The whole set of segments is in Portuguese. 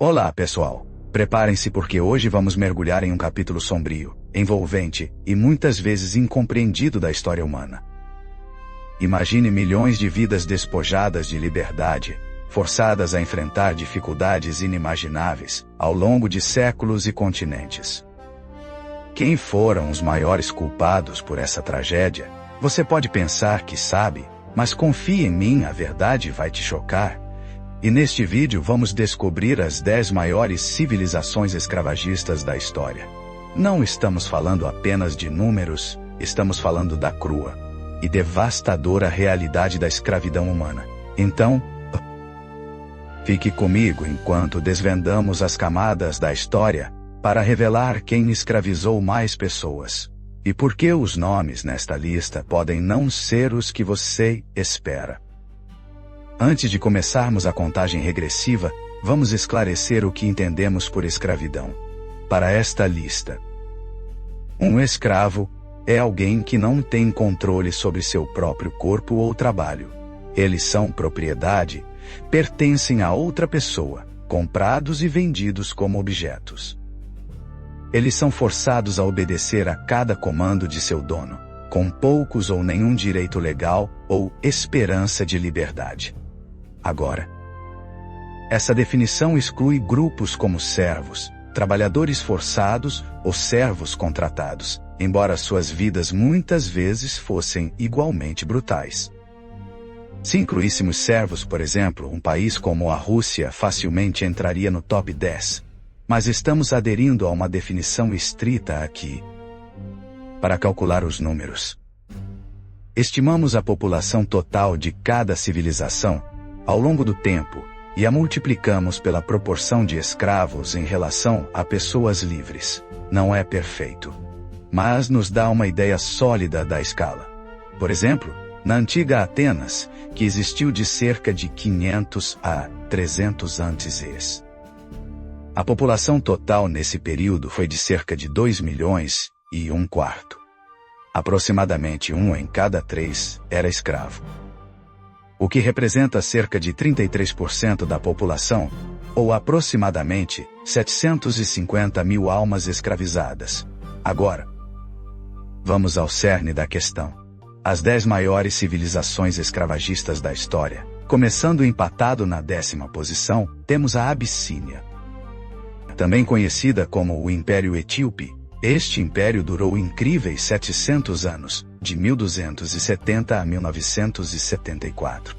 Olá, pessoal. Preparem-se porque hoje vamos mergulhar em um capítulo sombrio, envolvente e muitas vezes incompreendido da história humana. Imagine milhões de vidas despojadas de liberdade, forçadas a enfrentar dificuldades inimagináveis, ao longo de séculos e continentes. Quem foram os maiores culpados por essa tragédia? Você pode pensar que sabe, mas confie em mim, a verdade vai te chocar. E neste vídeo vamos descobrir as 10 maiores civilizações escravagistas da história. Não estamos falando apenas de números, estamos falando da crua e devastadora realidade da escravidão humana. Então, fique comigo enquanto desvendamos as camadas da história para revelar quem escravizou mais pessoas e por que os nomes nesta lista podem não ser os que você espera. Antes de começarmos a contagem regressiva, vamos esclarecer o que entendemos por escravidão. Para esta lista, um escravo é alguém que não tem controle sobre seu próprio corpo ou trabalho. Eles são propriedade, pertencem a outra pessoa, comprados e vendidos como objetos. Eles são forçados a obedecer a cada comando de seu dono, com poucos ou nenhum direito legal ou esperança de liberdade. Agora, essa definição exclui grupos como servos, trabalhadores forçados ou servos contratados, embora suas vidas muitas vezes fossem igualmente brutais. Se incluíssemos servos, por exemplo, um país como a Rússia facilmente entraria no top 10, mas estamos aderindo a uma definição estrita aqui. Para calcular os números, estimamos a população total de cada civilização ao longo do tempo, e a multiplicamos pela proporção de escravos em relação a pessoas livres. Não é perfeito, mas nos dá uma ideia sólida da escala. Por exemplo, na antiga Atenas, que existiu de cerca de 500 a 300 a.C., a população total nesse período foi de cerca de 2 milhões e um quarto. Aproximadamente 1 em cada 3 era escravo, o que representa cerca de 33% da população, ou aproximadamente 750 mil almas escravizadas. Agora, vamos ao cerne da questão. As 10 maiores civilizações escravagistas da história. Começando empatado na 10ª posição, temos a Abissínia. Também conhecida como o Império Etíope, este império durou incríveis 700 anos, de 1270 a 1974.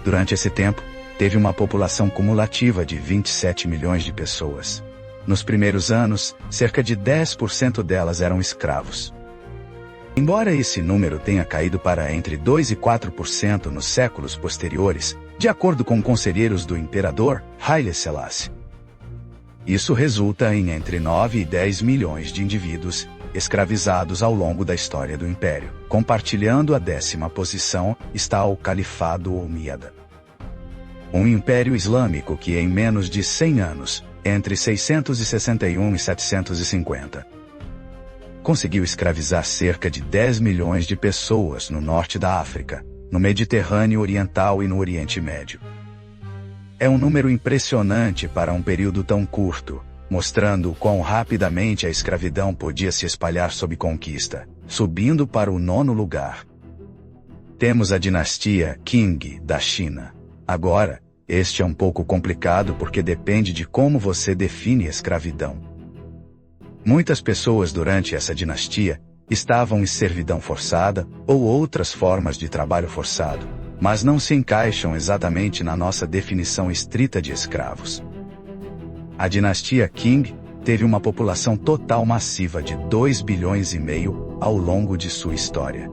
Durante esse tempo, teve uma população cumulativa de 27 milhões de pessoas. Nos primeiros anos, cerca de 10% delas eram escravos. Embora esse número tenha caído para entre 2 e 4% nos séculos posteriores, de acordo com conselheiros do imperador Haile Selassie. Isso resulta em entre 9 e 10 milhões de indivíduos escravizados ao longo da história do Império. Compartilhando a 10ª posição está o Califado Omíada, um império islâmico que em menos de 100 anos, entre 661 e 750, conseguiu escravizar cerca de 10 milhões de pessoas no norte da África, no Mediterrâneo Oriental e no Oriente Médio. É um número impressionante para um período tão curto, mostrando quão rapidamente a escravidão podia se espalhar sob conquista, subindo para o 9º lugar. Temos a dinastia Qing da China. Agora, este é um pouco complicado porque depende de como você define escravidão. Muitas pessoas durante essa dinastia estavam em servidão forçada ou outras formas de trabalho forçado, mas não se encaixam exatamente na nossa definição estrita de escravos. A dinastia Qing teve uma população total massiva de 2,5 bilhões ao longo de sua história.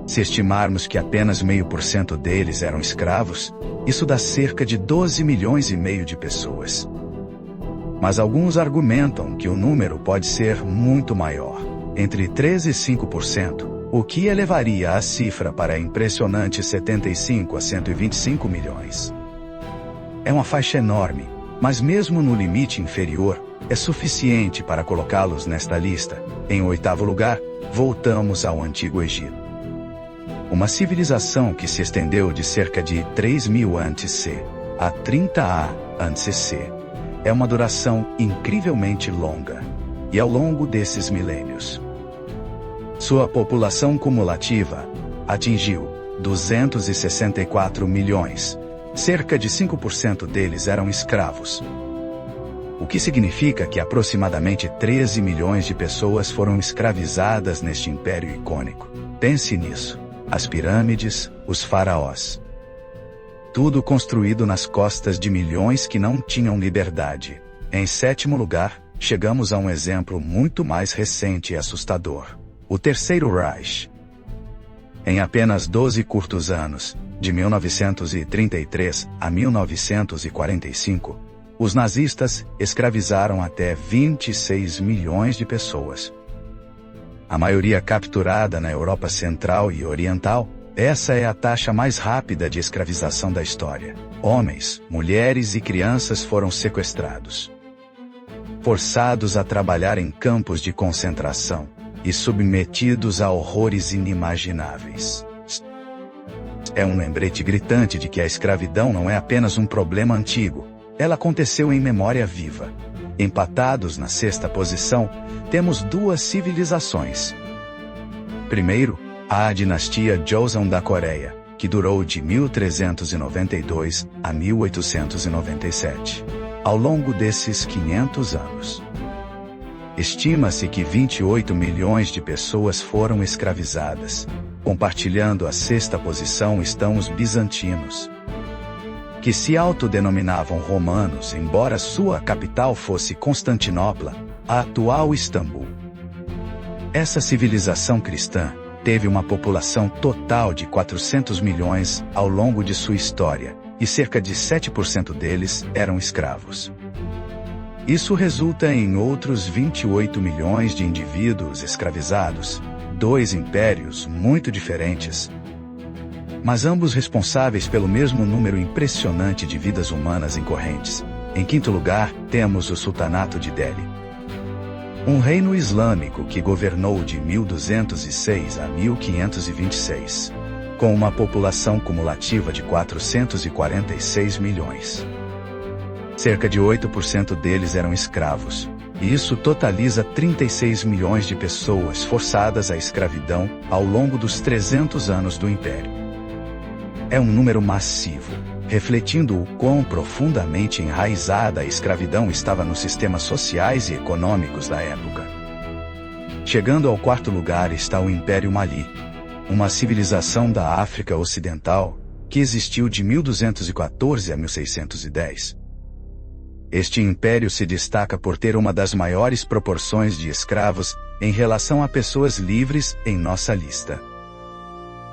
Se estimarmos que apenas 0,5% deles eram escravos, isso dá cerca de 12,5 milhões de pessoas. Mas alguns argumentam que o número pode ser muito maior, entre 13 e 5%, o que elevaria a cifra para impressionante 75 a 125 milhões. É uma faixa enorme, mas mesmo no limite inferior, é suficiente para colocá-los nesta lista. Em 8º lugar, voltamos ao Antigo Egito. Uma civilização que se estendeu de cerca de 3.000 a.C. a 30 a ANCC. É uma duração incrivelmente longa. E ao longo desses milênios, sua população cumulativa atingiu 264 milhões. Cerca de 5% deles eram escravos. O que significa que aproximadamente 13 milhões de pessoas foram escravizadas neste império icônico. Pense nisso. As pirâmides, os faraós. Tudo construído nas costas de milhões que não tinham liberdade. Em 7º lugar, chegamos a um exemplo muito mais recente e assustador. O Terceiro Reich. Em apenas 12 curtos anos, de 1933 a 1945, os nazistas escravizaram até 26 milhões de pessoas. A maioria capturada na Europa Central e Oriental, essa é a taxa mais rápida de escravização da história. Homens, mulheres e crianças foram sequestrados, forçados a trabalhar em campos de concentração e submetidos a horrores inimagináveis. É um lembrete gritante de que a escravidão não é apenas um problema antigo. Ela aconteceu em memória viva. Empatados na 6ª posição, temos duas civilizações. Primeiro, a dinastia Joseon da Coreia, que durou de 1392 a 1897. Ao longo desses 500 anos, estima-se que 28 milhões de pessoas foram escravizadas. Compartilhando a 6ª posição estão os bizantinos, que se autodenominavam romanos, embora sua capital fosse Constantinopla, a atual Istambul. Essa civilização cristã teve uma população total de 400 milhões ao longo de sua história, e cerca de 7% deles eram escravos. Isso resulta em outros 28 milhões de indivíduos escravizados, dois impérios muito diferentes, mas ambos responsáveis pelo mesmo número impressionante de vidas humanas incorrentes. Em 5º lugar, temos o Sultanato de Delhi, um reino islâmico que governou de 1206 a 1526, com uma população cumulativa de 446 milhões. Cerca de 8% deles eram escravos, e isso totaliza 36 milhões de pessoas forçadas à escravidão ao longo dos 300 anos do Império. É um número massivo, refletindo o quão profundamente enraizada a escravidão estava nos sistemas sociais e econômicos da época. Chegando ao 4º lugar está o Império Mali, uma civilização da África Ocidental, que existiu de 1214 a 1610. Este império se destaca por ter uma das maiores proporções de escravos em relação a pessoas livres em nossa lista.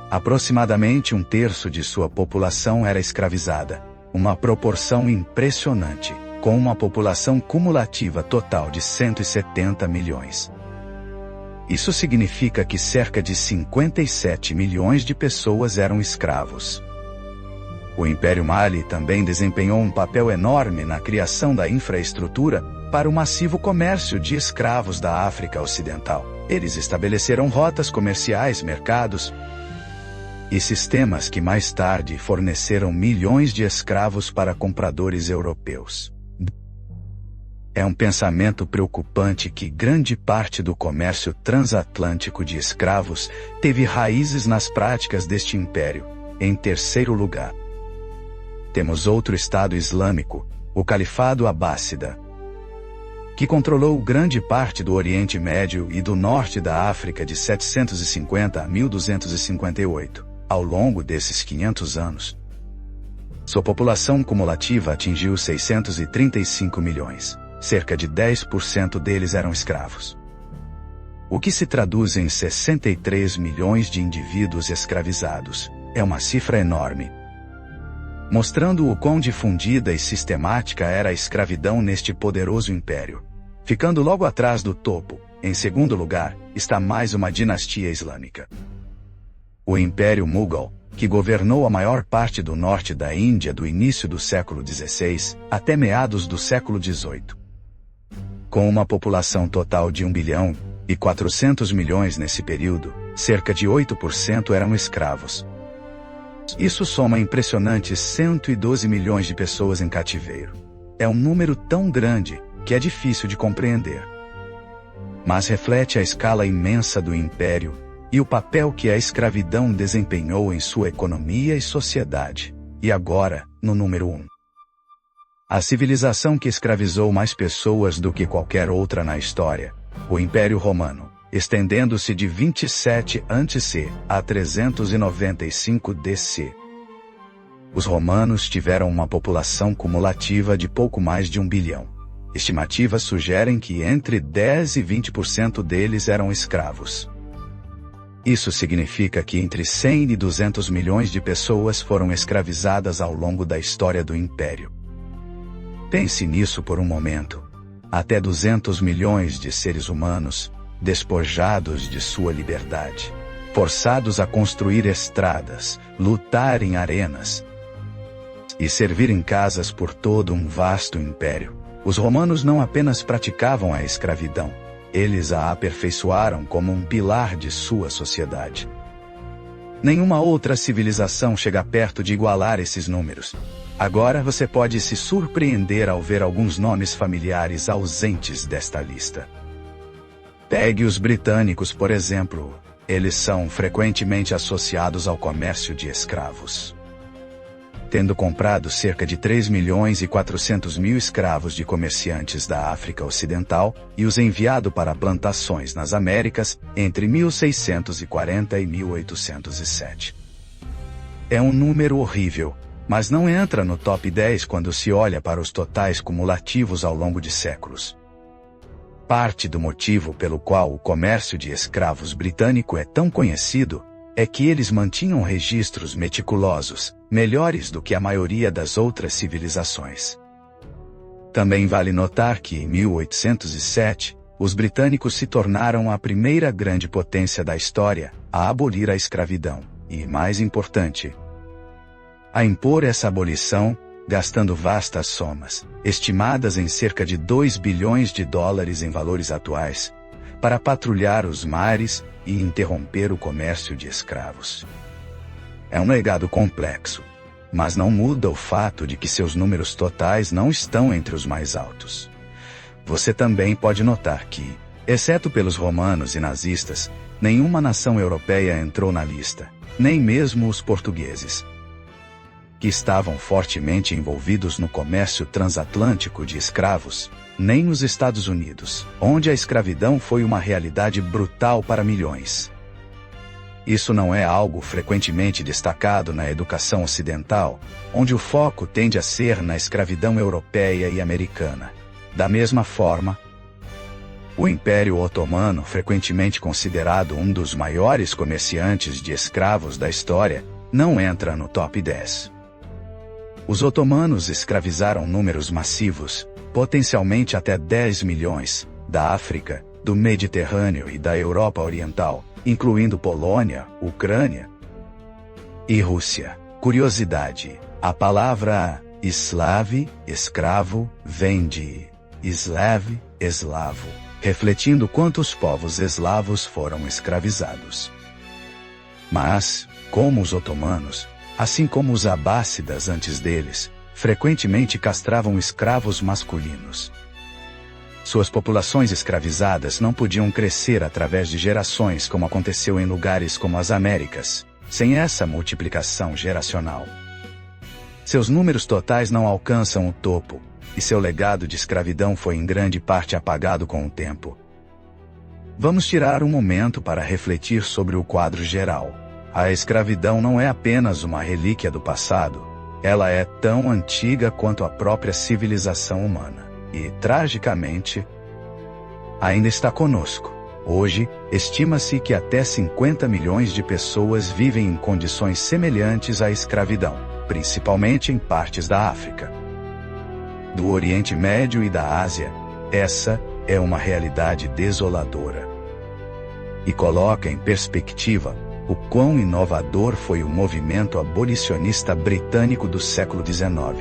Aproximadamente 1/3 de sua população era escravizada, uma proporção impressionante, com uma população cumulativa total de 170 milhões. Isso significa que cerca de 57 milhões de pessoas eram escravos. O Império Mali também desempenhou um papel enorme na criação da infraestrutura para o massivo comércio de escravos da África Ocidental. Eles estabeleceram rotas comerciais, mercados e sistemas que mais tarde forneceram milhões de escravos para compradores europeus. É um pensamento preocupante que grande parte do comércio transatlântico de escravos teve raízes nas práticas deste império. Em 3º lugar, temos outro Estado Islâmico, o Califado Abássida, que controlou grande parte do Oriente Médio e do norte da África de 750 a 1258. Ao longo desses 500 anos, sua população cumulativa atingiu 635 milhões. Cerca de 10% deles eram escravos, o que se traduz em 63 milhões de indivíduos escravizados. É uma cifra enorme, mostrando o quão difundida e sistemática era a escravidão neste poderoso império. Ficando logo atrás do topo, em 2º lugar, está mais uma dinastia islâmica, o Império Mughal, que governou a maior parte do norte da Índia do início do século XVI até meados do século XVIII. Com uma população total de 1 bilhão e 400 milhões nesse período, cerca de 8% eram escravos. Isso soma impressionantes 112 milhões de pessoas em cativeiro. é um número tão grande que é difícil de compreender. Mas reflete a escala imensa do império e o papel que a escravidão desempenhou em sua economia e sociedade. E agora, no número 1. A civilização que escravizou mais pessoas do que qualquer outra na história, o Império Romano, estendendo-se de 27 a.C. a 395 d.C. Os romanos tiveram uma população cumulativa de pouco mais de 1 bilhão. Estimativas sugerem que entre 10 e 20% deles eram escravos. Isso significa que entre 100 e 200 milhões de pessoas foram escravizadas ao longo da história do Império. Pense nisso por um momento. Até 200 milhões de seres humanos, despojados de sua liberdade, forçados a construir estradas, lutar em arenas e servir em casas por todo um vasto império. Os romanos não apenas praticavam a escravidão, eles a aperfeiçoaram como um pilar de sua sociedade. Nenhuma outra civilização chega perto de igualar esses números. Agora você pode se surpreender ao ver alguns nomes familiares ausentes desta lista. Pegue os britânicos, por exemplo. Eles são frequentemente associados ao comércio de escravos, tendo comprado cerca de 3 milhões e 400 mil escravos de comerciantes da África Ocidental e os enviado para plantações nas Américas entre 1640 e 1807. É um número horrível, mas não entra no top 10 quando se olha para os totais cumulativos ao longo de séculos. Parte do motivo pelo qual o comércio de escravos britânico é tão conhecido é que eles mantinham registros meticulosos, melhores do que a maioria das outras civilizações. Também vale notar que em 1807, os britânicos se tornaram a primeira grande potência da história a abolir a escravidão, e, mais importante, a impor essa abolição, gastando vastas somas, estimadas em cerca de 2 bilhões de dólares em valores atuais, para patrulhar os mares e interromper o comércio de escravos. É um legado complexo, mas não muda o fato de que seus números totais não estão entre os mais altos. Você também pode notar que, exceto pelos romanos e nazistas, nenhuma nação europeia entrou na lista, nem mesmo os portugueses, que estavam fortemente envolvidos no comércio transatlântico de escravos, nem nos Estados Unidos, onde a escravidão foi uma realidade brutal para milhões. Isso não é algo frequentemente destacado na educação ocidental, onde o foco tende a ser na escravidão europeia e americana. Da mesma forma, o Império Otomano, frequentemente considerado um dos maiores comerciantes de escravos da história, não entra no top 10. Os otomanos escravizaram números massivos, potencialmente até 10 milhões, da África, do Mediterrâneo e da Europa Oriental, incluindo Polônia, Ucrânia e Rússia. Curiosidade: a palavra eslave, escravo, vem de Slav, eslavo, refletindo quantos povos eslavos foram escravizados. Mas, como os otomanos, assim como os abássidas antes deles, frequentemente castravam escravos masculinos. Suas populações escravizadas não podiam crescer através de gerações como aconteceu em lugares como as Américas, sem essa multiplicação geracional. Seus números totais não alcançam o topo, e seu legado de escravidão foi em grande parte apagado com o tempo. Vamos tirar um momento para refletir sobre o quadro geral. A escravidão não é apenas uma relíquia do passado, ela é tão antiga quanto a própria civilização humana. E, tragicamente, ainda está conosco. Hoje, estima-se que até 50 milhões de pessoas vivem em condições semelhantes à escravidão, principalmente em partes da África, do Oriente Médio e da Ásia. Essa é uma realidade desoladora. E coloca em perspectiva o quão inovador foi o movimento abolicionista britânico do século XIX.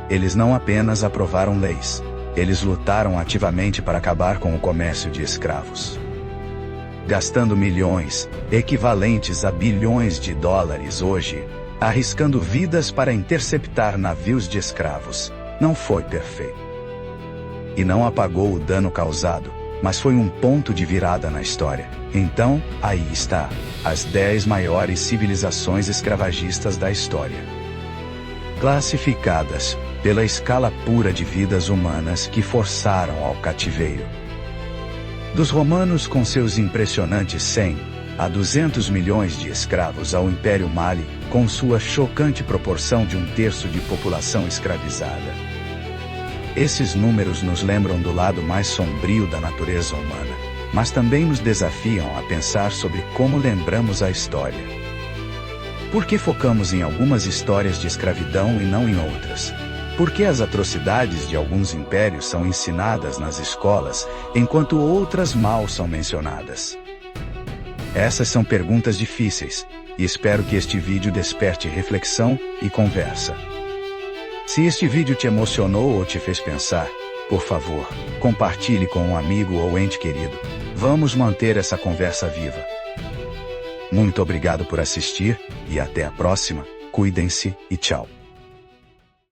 Eles não apenas aprovaram leis, eles lutaram ativamente para acabar com o comércio de escravos, gastando milhões, equivalentes a bilhões de dólares hoje, arriscando vidas para interceptar navios de escravos, não foi perfeito. E não apagou o dano causado, mas foi um ponto de virada na história. Então, aí está, as 10 maiores civilizações escravagistas da história. Classificadas pela escala pura de vidas humanas que forçaram ao cativeiro. Dos romanos com seus impressionantes 100 a 200 milhões de escravos ao Império Mali, com sua chocante proporção de 1/3 de população escravizada. Esses números nos lembram do lado mais sombrio da natureza humana, mas também nos desafiam a pensar sobre como lembramos a história. Por que focamos em algumas histórias de escravidão e não em outras? Por que as atrocidades de alguns impérios são ensinadas nas escolas, enquanto outras mal são mencionadas? Essas são perguntas difíceis, e espero que este vídeo desperte reflexão e conversa. Se este vídeo te emocionou ou te fez pensar, por favor, compartilhe com um amigo ou ente querido. Vamos manter essa conversa viva. Muito obrigado por assistir, e até a próxima. Cuidem-se e tchau.